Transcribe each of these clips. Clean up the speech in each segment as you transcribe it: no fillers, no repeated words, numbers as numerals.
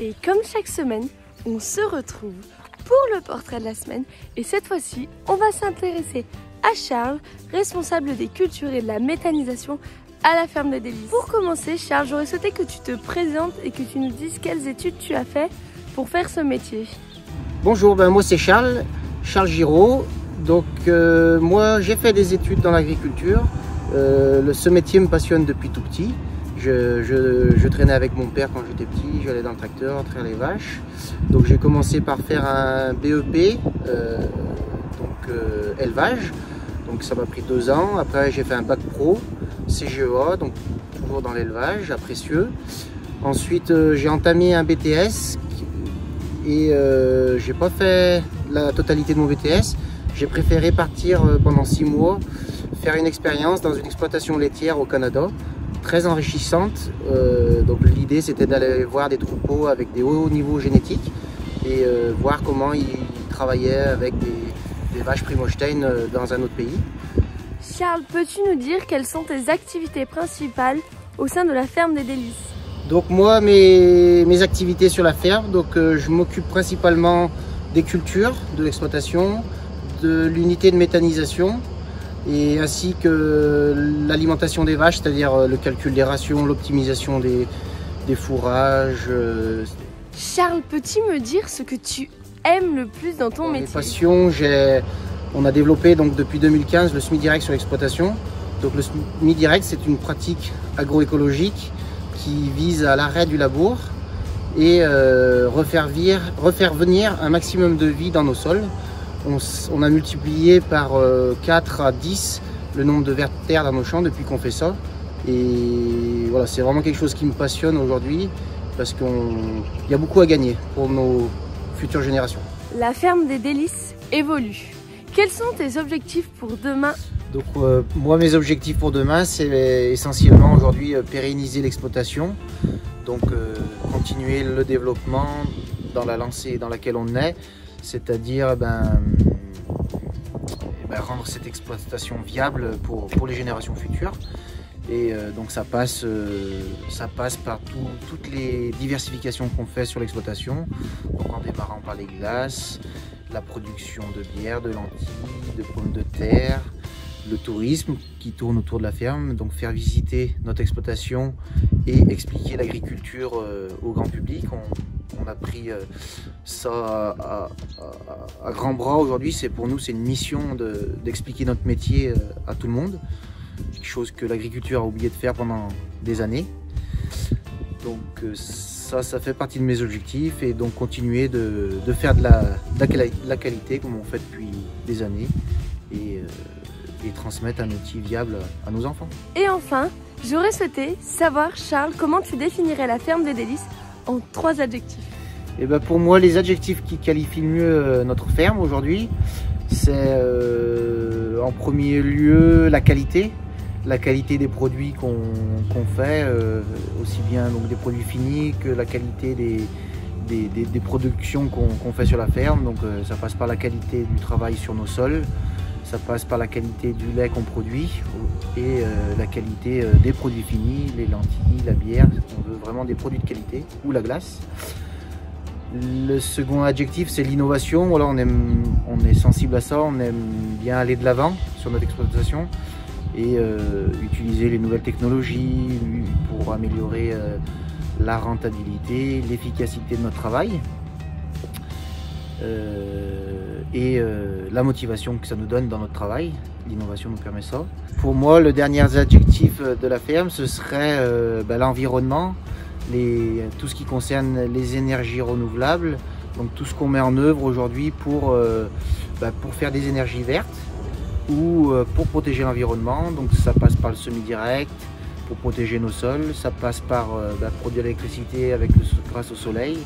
Et comme chaque semaine, on se retrouve pour le portrait de la semaine. Et cette fois-ci, on va s'intéresser à Charles, responsable des cultures et de la méthanisation à la ferme des Délices. Pour commencer, Charles, j'aurais souhaité que tu te présentes et que tu nous dises quelles études tu as fait pour faire ce métier. Bonjour, moi c'est Charles Giraud. Donc moi j'ai fait des études dans l'agriculture. Ce métier me passionne depuis tout petit. Je traînais avec mon père quand j'étais petit, j'allais dans le tracteur traire les vaches. Donc j'ai commencé par faire un BEP, élevage. Donc ça m'a pris 2 ans. Après j'ai fait un bac pro, CGEA, donc toujours dans l'élevage, à Précieux. Ensuite j'ai entamé un BTS et j'ai pas fait la totalité de mon BTS. J'ai préféré partir pendant 6 mois, faire une expérience dans une exploitation laitière au Canada, très enrichissante. Donc l'idée c'était d'aller voir des troupeaux avec des hauts niveaux génétiques et voir comment ils travaillaient avec des vaches Primostein dans un autre pays. Charles, peux-tu nous dire quelles sont tes activités principales au sein de la ferme des Délices? Donc moi, mes activités sur la ferme, donc je m'occupe principalement des cultures, de l'exploitation, de l'unité de méthanisation et ainsi que l'alimentation des vaches, c'est-à-dire le calcul des rations, l'optimisation des fourrages. Charles, peux-tu me dire ce que tu aimes le plus dans ton métier? Mes passions, on a développé donc depuis 2015 le semi-direct sur l'exploitation. Donc le semi-direct, c'est une pratique agroécologique qui vise à l'arrêt du labour et refaire venir un maximum de vie dans nos sols. On a multiplié par 4 à 10 le nombre de vers de terre dans nos champs depuis qu'on fait ça. Et voilà, c'est vraiment quelque chose qui me passionne aujourd'hui parce qu'il y a beaucoup à gagner pour nos futures générations. La ferme des Délices évolue. Quels sont tes objectifs pour demain? Donc moi, mes objectifs pour demain, c'est essentiellement aujourd'hui pérenniser l'exploitation, donc continuer le développement dans la lancée dans laquelle on est, c'est-à-dire rendre cette exploitation viable pour les générations futures. Et donc ça passe par toutes les diversifications qu'on fait sur l'exploitation, donc en démarrant par les glaces, la production de bière, de lentilles, de pommes de terre, le tourisme qui tourne autour de la ferme, donc faire visiter notre exploitation et expliquer l'agriculture au grand public. On a pris ça à grands bras aujourd'hui. Pour nous, c'est une mission d'expliquer notre métier à tout le monde, quelque chose que l'agriculture a oublié de faire pendant des années. Donc ça fait partie de mes objectifs et donc continuer de faire de la qualité comme on fait depuis des années et transmettre un outil viable à nos enfants. Et enfin, j'aurais souhaité savoir, Charles, comment tu définirais la ferme des Délices en 3 adjectifs. Et pour moi, les adjectifs qui qualifient le mieux notre ferme aujourd'hui, c'est en premier lieu la qualité des produits qu'on fait, aussi bien donc des produits finis que la qualité des productions qu'on fait sur la ferme. Donc ça passe par la qualité du travail sur nos sols, ça passe par la qualité du lait qu'on produit et la qualité des produits finis, les lentilles, la bière. On veut vraiment des produits de qualité, ou la glace. Le second adjectif, c'est l'innovation. Voilà, on est sensible à ça, on aime bien aller de l'avant sur notre exploitation et utiliser les nouvelles technologies pour améliorer la rentabilité, l'efficacité de notre travail. Et la motivation que ça nous donne dans notre travail. L'innovation nous permet ça. Pour moi, le dernier adjectif de la ferme, ce serait l'environnement, tout ce qui concerne les énergies renouvelables, donc tout ce qu'on met en œuvre aujourd'hui pour faire des énergies vertes ou pour protéger l'environnement. Donc ça passe par le semi-direct pour protéger nos sols, ça passe par produire de l'électricité grâce au soleil,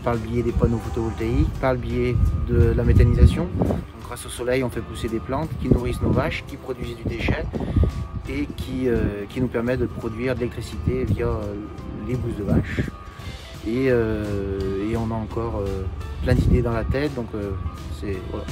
par le biais des panneaux photovoltaïques, par le biais de la méthanisation. Donc, grâce au soleil, on fait pousser des plantes qui nourrissent nos vaches, qui produisent du déchet et qui nous permet de produire de l'électricité via les bousses de vaches. Et on a encore plein d'idées dans la tête, donc voilà.